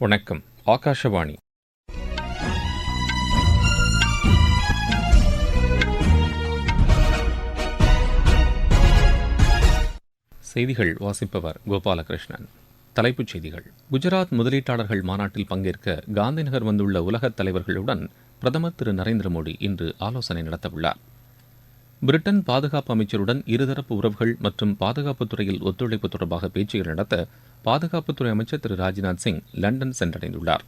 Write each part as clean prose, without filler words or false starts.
வணக்கம். ஆகாஷவாணி. செய்திகள் வாசிப்பவர் கோபாலகிருஷ்ணன். தலைப்புச் செய்திகள். குஜராத் முதலீட்டாளர்கள் மாநாட்டில் பங்கேற்க காந்திநகர் வந்துள்ள உலகத் தலைவர்களுடன் பிரதமர் திரு நரேந்திர மோடி இன்று ஆலோசனை நடத்தவுள்ளார். பிரிட்டன் பாதுகாப்பு அமைச்சருடன் இருதரப்பு உறவுகள் மற்றும் பாதுகாப்புத் துறையில் ஒத்துழைப்பு தொடர்பாக பேச்சுகள் நடத்த பாதுகாப்புத்துறை அமைச்சர் திரு ராஜ்நாத் சிங் லண்டன் சென்றடைந்துள்ளார்.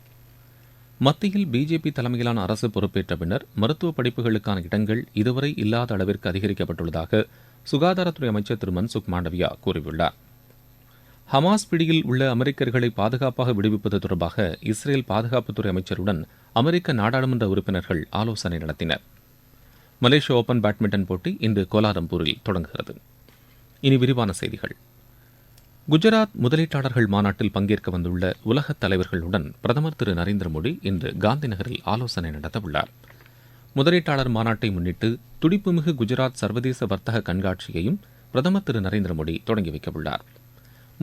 மத்தியில் பிஜேபி தலைமையிலான அரசு பொறுப்பேற்ற பின்னர் மருத்துவ படிப்புகளுக்கான இடங்கள் இதுவரை இல்லாத அளவிற்கு அதிகரிக்கப்பட்டுள்ளதாக சுகாதாரத்துறை அமைச்சர் திரு மன்சுக் மாண்டவியா கூறியுள்ளார். ஹமாஸ் பிடியில் உள்ள அமெரிக்கர்களை பாதுகாப்பாக விடுவிப்பது தொடர்பாக இஸ்ரேல் பாதுகாப்புத்துறை அமைச்சருடன் அமெரிக்க நாடாளுமன்ற உறுப்பினர்கள் ஆலோசனை நடத்தினர். மலேசிய ஓபன் பேட்மிண்டன் போட்டி இன்று கோலாலம்பூரில் தொடங்குகிறது. இனி விரிவான செய்திகள். குஜராத் முதலீட்டாளர்கள் மாநாட்டில் பங்கேற்க வந்துள்ள உலகத் தலைவர்களுடன் பிரதமர் திரு நரேந்திர மோடி இன்று காந்திநகரில் ஆலோசனை நடத்தவுள்ளார். முதலீட்டாளர் மாநாட்டை முன்னிட்டு துடிப்புமிகு குஜராத் சர்வதேச வர்த்தக கண்காட்சியையும் பிரதமர் திரு நரேந்திர மோடி தொடங்கி வைக்கவுள்ளார்.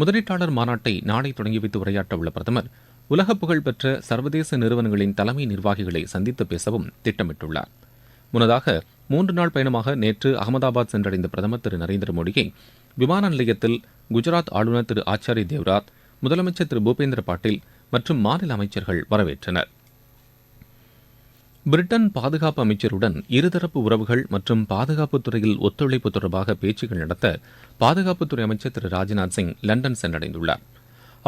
முதலீட்டாளர் மாநாட்டை நாளை தொடங்கி வைத்து உரையாற்ற உள்ள பிரதமர் உலக புகழ்பெற்ற சர்வதேச நிறுவனங்களின் தலைமை நிர்வாகிகளை சந்தித்து பேசவும் திட்டமிட்டுள்ளார். முன்னதாக 3 நாள் பயணமாக நேற்று அகமதாபாத் சென்றடைந்த பிரதமர் திரு நரேந்திர மோடியை விமான நிலையத்தில் குஜராத் ஆளுநர் திரு ஆச்சாரி தேவ்ராத், முதலமைச்சர் திரு பூபேந்திர பாட்டீல் மற்றும் மாநில அமைச்சர்கள் வரவேற்றனர். பிரிட்டன் பாதுகாப்பு அமைச்சருடன் இருதரப்பு உறவுகள் மற்றும் பாதுகாப்புத் துறையில் ஒத்துழைப்பு தொடர்பாக பேச்சுகள் நடத்த பாதுகாப்புத்துறை அமைச்சர் திரு ராஜ்நாத் சிங் லண்டன் சென்றடைந்துள்ளார்.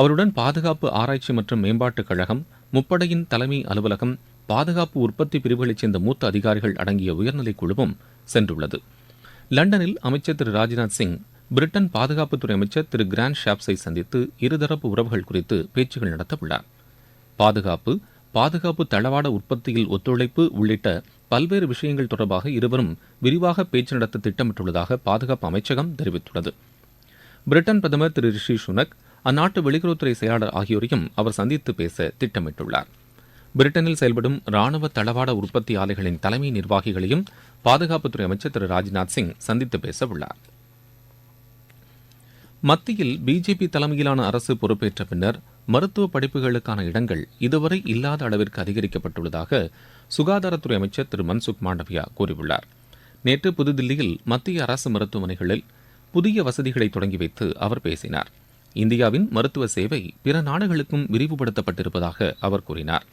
அவருடன் பாதுகாப்பு ஆராய்ச்சி மற்றும் மேம்பாட்டுக் கழகம், முப்படையின் தலைமை அலுவலகம், பாதுகாப்பு உற்பத்தி பிரிவுகளைச் சேர்ந்த மூத்த அதிகாரிகள் அடங்கிய உயர்நிலைக் குழுவும் சென்றுள்ளது. லண்டனில் அமைச்சர் திரு ராஜ்நாத் சிங் பிரிட்டன் பாதுகாப்புத்துறை அமைச்சர் திரு கிராண்ட் ஷாப்ஸை சந்தித்து இருதரப்பு உறவுகள் குறித்து பேச்சுகள் நடத்தவுள்ளார். பாதுகாப்பு தளவாட உற்பத்தியில் ஒத்துழைப்பு உள்ளிட்ட பல்வேறு விஷயங்கள் தொடர்பாக இருவரும் விரிவாக பேச்சு நடத்த திட்டமிட்டுள்ளதாக பாதுகாப்பு அமைச்சகம் தெரிவித்துள்ளது. பிரிட்டன் பிரதமர் திரு ரிஷி சுனக், அந்நாட்டு வெளியுறவுத்துறை செயலாளர் ஆகியோரையும் அவர் சந்தித்து பேச திட்டமிட்டுள்ளார். பிரிட்டனில் செயல்படும் ராணுவ தளவாட உற்பத்தி ஆலைகளின் தலைமை நிர்வாகிகளையும் பாதுகாப்புத்துறை அமைச்சர் திரு ராஜ்நாத் சிங் சந்தித்து பேச உள்ளார். மத்தியில் பிஜேபி தலைமையிலான அரசு பொறுப்பேற்ற பின்னர் மருத்துவ படிப்புகளுக்கான இடங்கள் இதுவரை இல்லாத அளவிற்கு அதிகரிக்கப்பட்டுள்ளதாக சுகாதாரத்துறை அமைச்சர் திரு மன்சுக் மாண்டவியா கூறியுள்ளார். நேற்று புதுதில்லியில் மத்திய அரசு மருத்துவமனைகளில் புதிய வசதிகளை தொடங்கி வைத்து அவர் பேசினார். இந்தியாவின் மருத்துவ சேவை பிற நாடுகளுக்கும் விரிவுபடுத்தப்பட்டிருப்பதாக அவர் கூறினார்.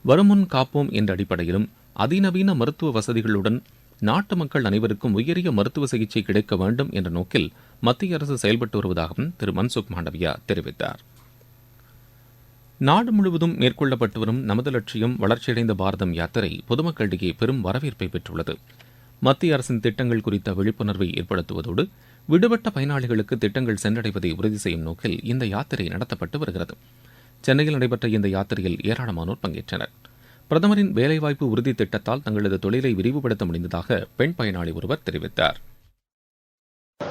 வருமுன் காப்போம் என்ற அடிப்படையிலும் அதிநவீன மருத்துவ வசதிகளுடன் நாட்டு மக்கள் அனைவருக்கும் உயரிய மருத்துவ சிகிச்சை கிடைக்க வேண்டும் என்ற நோக்கில் மத்திய அரசு செயல்பட்டு வருவதாகவும் திரு மன்சுக் மாண்டவியா தெரிவித்தார். நாடு முழுவதும் மேற்கொள்ளப்பட்டு வரும் நமது லட்சியம் வளர்ச்சியடைந்த பாரதம் யாத்திரை பொதுமக்களிடையே பெரும் வரவேற்பை பெற்றுள்ளது. மத்திய அரசின் திட்டங்கள் குறித்த விழிப்புணர்வை ஏற்படுத்துவதோடு விடுபட்ட பயனாளிகளுக்கு திட்டங்கள் சென்றடைவதை உறுதி செய்யும் நோக்கில் இந்த யாத்திரை நடத்தப்பட்டு வருகிறது. சென்னையில் நடைபெற்ற இந்த யாத்திரையில் ஏராளமானோர் பங்கேற்றனர். பிரதமரின் வேலைவாய்ப்பு உறுதி திட்டத்தால் தங்களது தொழிலை விரிவுபடுத்த முடிந்ததாக பெண் பயனாளி ஒருவர் தெரிவித்தார்.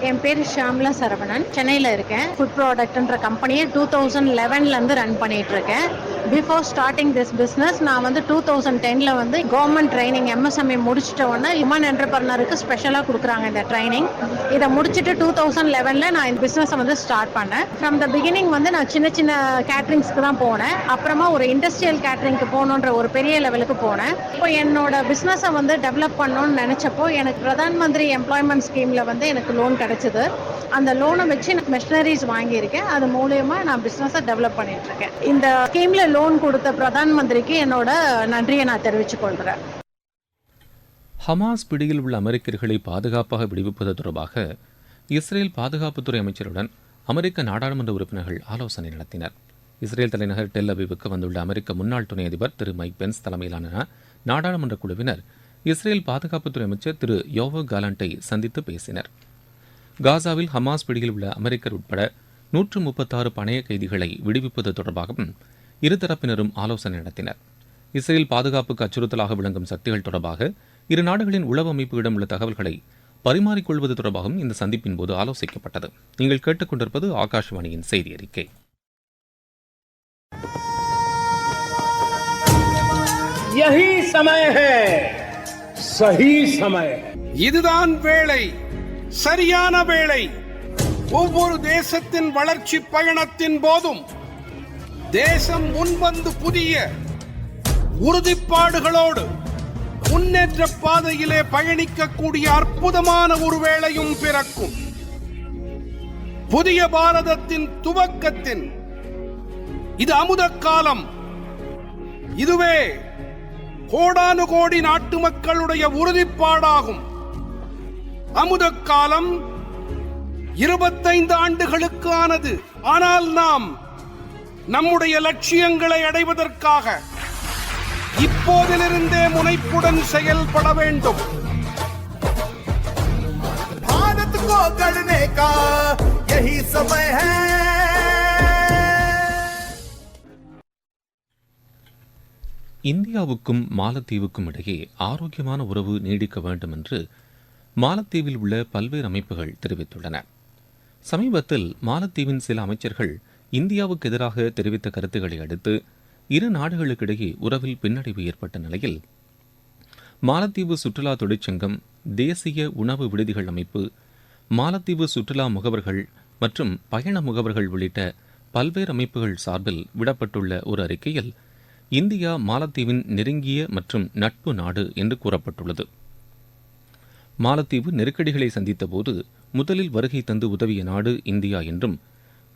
என் பேர் ஷாம்லா சரவணன். சென்னையில் இருக்கேன். ஃபுட் ப்ராடக்ட்ன்ற கம்பெனியை 2011 ரன் பண்ணிட்டு இருக்கேன். பிஃபோர் ஸ்டார்டிங் திஸ் பிஸ்னஸ் நான் 2010 கவர்மெண்ட் ட்ரைனிங் MSME முடிச்சிட்ட உடனே ஹியூமன் என்டர்பிரனருக்கு ஸ்பெஷலாக கொடுக்குறாங்க இந்த ட்ரைனிங். இதை முடிச்சுட்டு 2011 நான் இந்த பிஸ்னஸை ஸ்டார்ட் பண்ணேன். ஃப்ரம் த பிகினிங் நான் சின்ன சின்ன கேட்ரிங்ஸ்க்கு தான் போனேன். அப்புறமா ஒரு இண்டஸ்ட்ரியல் கேட்ரிங்க்கு போகணுன்ற ஒரு பெரிய லெவலுக்கு போனேன். இப்போ என்னோட பிஸ்னஸை டெவலப் பண்ணணும்னு நினைச்சப்போ எனக்கு பிரதான் மந்திரி எம்ப்ளாய்மெண்ட் ஸ்கீமில் எனக்கு லோன் கிடைச்சது. அந்த லோனை வச்சு நான் மெஷினரிஸ் வாங்கியிருக்கேன். அது மூலமா நான் பிசினஸை டெவலப் பண்ணிட்டு இருக்கேன். இந்த ஸ்கீம்ல லோன் கொடுத்த பிரதான் மந்திரிக்கு என்னோட நன்றியை நான் தெரிவித்துக் கொள்கிறேன். ஹமாஸ் பிடியில் உள்ள அமெரிக்கர்களை பாதுகாப்பாக விடுவிப்பது தொடர்பாக இஸ்ரேல் பாதுகாப்புத்துறை அமைச்சருடன் அமெரிக்க நாடாளுமன்ற உறுப்பினர்கள் ஆலோசனை நடத்தினர். இஸ்ரேல் தலைநகர் டெல் அவிவுக்கு வந்துள்ள அமெரிக்க முன்னாள் துணை அதிபர் திரு மைக் பென்ஸ் தலைமையிலான நாடாளுமன்ற குழுவினர் இஸ்ரேல் பாதுகாப்புத்துறை அமைச்சர் திரு யோவோ காலண்டை சந்தித்து பேசினர். காசாவில் ஹமாஸ் பிடியில் உள்ள அமெரிக்கர் உட்பட 136 பணைய கைதிகளை விடுவிப்பது தொடர்பாகவும் இருதரப்பினரும் ஆலோசனை நடத்தினர். இஸ்ரேல் பாதுகாப்புக்கு அச்சுறுத்தலாக விளங்கும் சக்திகள் தொடர்பாக இரு நாடுகளின் உளவு அமைப்புகளிடம் உள்ள தகவல்களை பரிமாறிக்கொள்வது தொடர்பாகவும் இந்த சந்திப்பின் போது ஆலோசிக்கப்பட்டது. நீங்கள் கேட்டுக்கொண்டிருப்பது ஆகாஷவாணியின் செய்தி அறிக்கை. यही समय है, सही समय. இதுதான் வேளை, சரியான வேளை. ஒவ்வொரு தேசத்தின் வளர்ச்சி பயணத்தின் போதும் தேசம் முன்வந்து புதிய உறுதிப்பாடுகளோடு முன்னேற்ற பாதையிலே பயணிக்கக்கூடிய அற்புதமான ஒரு வேளையும் பிறக்கும். புதிய பாரதத்தின் துவக்கத்தின் இது அமுத காலம். இதுவே கோடானு கோடி நாட்டு மக்களுடைய உறுதிப்பாடாகும். அமுத காலம் 25 ஆண்டுகளுக்கு ஆனது. ஆனால் நாம் நம்முடைய லட்சியங்களை அடைவதற்காக இப்போதிலிருந்தே முனைப்புடன் செயல்பட வேண்டும். भारत को गढ़ने का यही समय है. இந்தியாவுக்கும் மாலத்தீவுக்கும் இடையே ஆரோக்கியமான உறவு நீடிக்க வேண்டும் என்று மாலத்தீவில் உள்ள பல்வேறு அமைப்புகள் தெரிவித்துள்ளன. சமீபத்தில் மாலத்தீவின் சில அமைச்சர்கள் இந்தியாவுக்கு எதிராக தெரிவித்த கருத்துக்களை அடுத்து இரு நாடுகளுக்கிடையே உறவில் பின்னடைவு ஏற்பட்ட நிலையில் மாலத்தீவு சுற்றுலா தொழிற்சங்கம், தேசிய உணவு விடுதிகள் அமைப்பு, மாலத்தீவு சுற்றுலா முகவர்கள் மற்றும் பயண முகவர்கள் உள்ளிட்ட பல்வேறு அமைப்புகள் சார்பில் விடப்பட்டுள்ள ஒரு அறிக்கையில் இந்தியா மாலத்தீவின் நெருங்கிய மற்றும் நட்பு நாடு என்று கூறப்பட்டுள்ளது. மாலத்தீவு நெருக்கடிகளை சந்தித்தபோது முதலில் வருகை தந்து உதவிய நாடு இந்தியா என்றும்,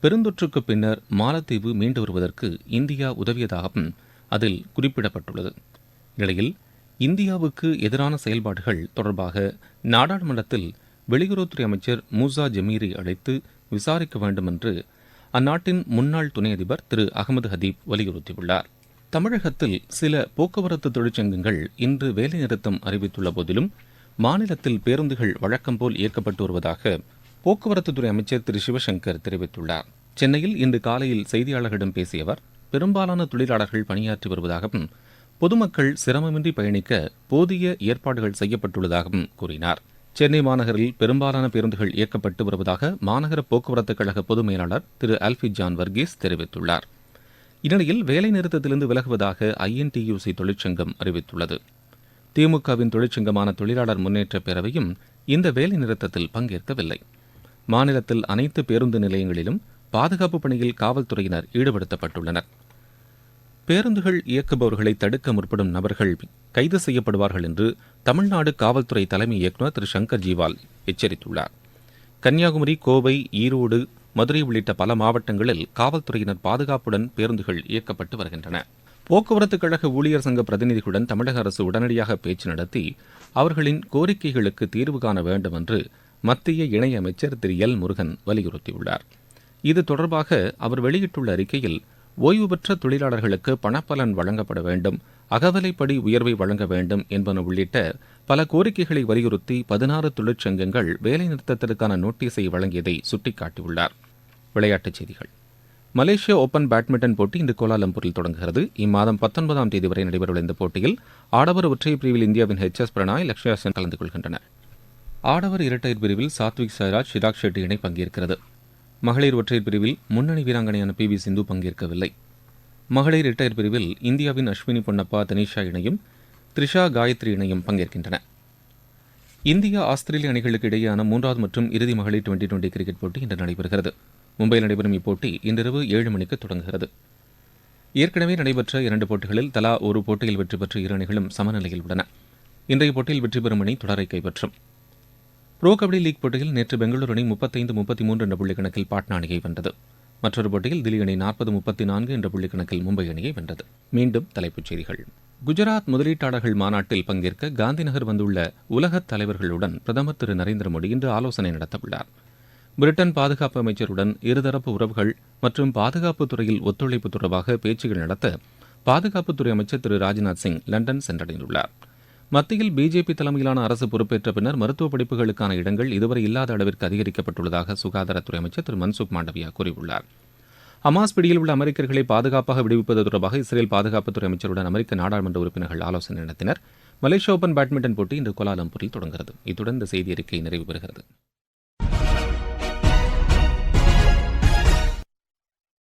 பெருந்தொற்றுக்கு பின்னர் மாலத்தீவு மீண்டு வருவதற்கு இந்தியா உதவியதாகவும் அதில் குறிப்பிடப்பட்டுள்ளது. இந்நிலையில் இந்தியாவுக்கு எதிரான செயல்பாடுகள் தொடர்பாக நாடாளுமன்றத்தில் வெளியுறவுத்துறை அமைச்சர் மூசா ஜமீரை அழைத்து விசாரிக்க வேண்டும் என்று அந்நாட்டின் முன்னாள் துணை அதிபர் திரு அகமது ஹதீப் வலியுறுத்தியுள்ளார். தமிழகத்தில் சில போக்குவரத்து தொழிற்சங்கங்கள் இன்று வேலைநிறுத்தம் அறிவித்துள்ள போதிலும் மாநிலத்தில் பேருந்துகள் வழக்கம் போல் இயக்கப்பட்டு வருவதாக போக்குவரத்துத்துறை அமைச்சர் திரு சிவசங்கர் தெரிவித்துள்ளார். சென்னையில் இன்று காலையில் செய்தியாளர்களிடம் பேசிய அவர், பெரும்பாலான தொழிலாளர்கள் பணியாற்றி வருவதாகவும் பொதுமக்கள் சிரமமின்றி பயணிக்க போதிய ஏற்பாடுகள் செய்யப்பட்டுள்ளதாகவும் கூறினார். சென்னை மாநகரில் பெரும்பாலான பேருந்துகள் இயக்கப்பட்டு வருவதாக மாநகர போக்குவரத்துக் கழக பொது மேலாளர் திரு ஆல்ஃபி ஜான் வர்கீஸ் தெரிவித்துள்ளார். இந்நிலையில் வேலைநிறுத்தத்திலிருந்து விலகுவதாக ஐஎன்டியூசி தொழிற்சங்கம் அறிவித்துள்ளது. திமுகவின் தொழிற்சங்கமான தொழிலாளர் முன்னேற்ற பேரவையும் இந்த வேலைநிறுத்தத்தில் பங்கேற்கவில்லை. மாநிலத்தில் அனைத்து பேருந்து நிலையங்களிலும் பாதுகாப்பு பணியில் காவல்துறையினர் ஈடுபடுத்தப்பட்டுள்ளனர். பேருந்துகள் இயக்குபவர்களை தடுக்க முற்படும் நபர்கள் கைது செய்யப்படுவார்கள் என்று தமிழ்நாடு காவல்துறை தலைமை இயக்குநர் திரு சங்கர் ஜிவால் எச்சரித்துள்ளார். கன்னியாகுமரி, கோவை, ஈரோடு, மதுரை உள்ளிட்ட பல மாவட்டங்களில் காவல்துறையினர் பாதுகாப்புடன் பேருந்துகள் இயக்கப்பட்டு வருகின்றன. போக்குவரத்துக் கழக ஊழியர் சங்க பிரதிநிதிகளுடன் தமிழக அரசு உடனடியாக பேச்சு நடத்தி அவர்களின் கோரிக்கைகளுக்கு தீர்வு காண வேண்டும் என்று மத்திய இணையமைச்சர் திரு எல் முருகன் வலியுறுத்தியுள்ளார். இது தொடர்பாக அவர் வெளியிட்டுள்ள அறிக்கையில், ஓய்வு பெற்ற தொழிலாளர்களுக்கு பணப்பலன் வழங்கப்பட வேண்டும், அகவிலைப்படி உயர்வை வழங்க வேண்டும் என்பன உள்ளிட்ட பல கோரிக்கைகளை வலியுறுத்தி 16 தொழிற்சங்கங்கள் வேலைநிறுத்தத்திற்கான நோட்டீஸை வழங்கியதை சுட்டிக்காட்டியுள்ளார். விளையாட்டுச் செய்திகள். மலேசிய ஓபன் பேட்மிண்டன் போட்டி இன்று கோலாலம்பூரில் தொடங்குகிறது. இம்மாதம் 19ஆம் தேதி வரை நடைபெறவுள்ள இந்த போட்டியில் ஆடவர் ஒற்றையர் பிரிவில் இந்தியாவின் HS பிரணாய், லக்ஷ்யா சென் கலந்து கொள்கின்றனர். ஆடவர் இரட்டையர் பிரிவில் சாத்விக் சாய்ராஜ், சிராக் ஷெட்டி இணை பங்கேற்கிறது. மகளிர் ஒற்றையர் பிரிவில் முன்னணி வீராங்கனையான PV சிந்து பங்கேற்கவில்லை. மகளிர் இரட்டையர் பிரிவில் இந்தியாவின் அஸ்வினி பொன்னப்பா, தனிஷா இணையும் த்ரிஷா காயத்ரி இணையும் பங்கேற்கின்றன. இந்தியா ஆஸ்திரேலிய அணிகளுக்கு இடையேயான 3வது மற்றும் இறுதி மகளிர் 2020 கிரிக்கெட் போட்டி இன்று நடைபெறுகிறது. மும்பையில் நடைபெறும் இப்போட்டி இன்றிரவு 7 மணிக்கு தொடங்குகிறது. ஏற்கனவே நடைபெற்ற 2 போட்டிகளில் தலா ஒரு போட்டியில் வெற்றி பெற்ற இரு அணிகளும் சமநிலையில் உள்ளன. இன்றைய போட்டியில் வெற்றி பெறும் அணி தொடரை கைப்பற்றும். புரோ கபடி லீக் போட்டியில் நேற்று பெங்களூரு அணி 35-33 என்ற புள்ளி கணக்கில் பாட்னா அணியை வென்றது. மற்றொரு போட்டியில் தில்லி அணி 40-34 என்ற புள்ளி கணக்கில் மும்பை அணியை வென்றது. மீண்டும் தலைப்புச் செய்திகள். குஜராத் முதலீட்டாளர்கள் மாநாட்டில் பங்கேற்க காந்திநகர் வந்துள்ள உலகத் தலைவர்களுடன் பிரதமர் திரு நரேந்திர மோடி இன்று ஆலோசனை நடத்தவுள்ளார். பிரிட்டன் பாதுகாப்பு அமைச்சருடன் இருதரப்பு உறவுகள் மற்றும் பாதுகாப்பு துறையில் ஒத்துழைப்பு தொடர்பாக பேச்சுகள் நடத்த பாதுகாப்புத்துறை அமைச்சர் திரு ராஜ்நாத் சிங் லண்டன் சென்றடைந்துள்ளார். மத்தியில் பிஜேபி தலைமையிலான அரசு பொறுப்பேற்ற பின்னர் மருத்துவ படிப்புகளுக்கான இடங்கள் இதுவரை இல்லாத அளவிற்கு அதிகரிக்கப்பட்டுள்ளதாக சுகாதாரத்துறை அமைச்சர் திரு மன்சுக் மாண்டவியா கூறியுள்ளார். ஹமாஸ் பிடியில் உள்ள அமெரிக்கர்களை பாதுகாப்பாக விடுவிப்பது தொடர்பாக இஸ்ரேல் பாதுகாப்புத்துறை அமைச்சருடன் அமெரிக்க நாடாளுமன்ற உறுப்பினர்கள் ஆலோசனை நடத்தினர். மலேசிய ஓபன் பேட்மிண்டன் போட்டி இன்று கோலாலம்பூரில் தொடங்குகிறது. இத்துடன் இந்த செய்தி அறிக்கை நிறைவு பெறுகிறது.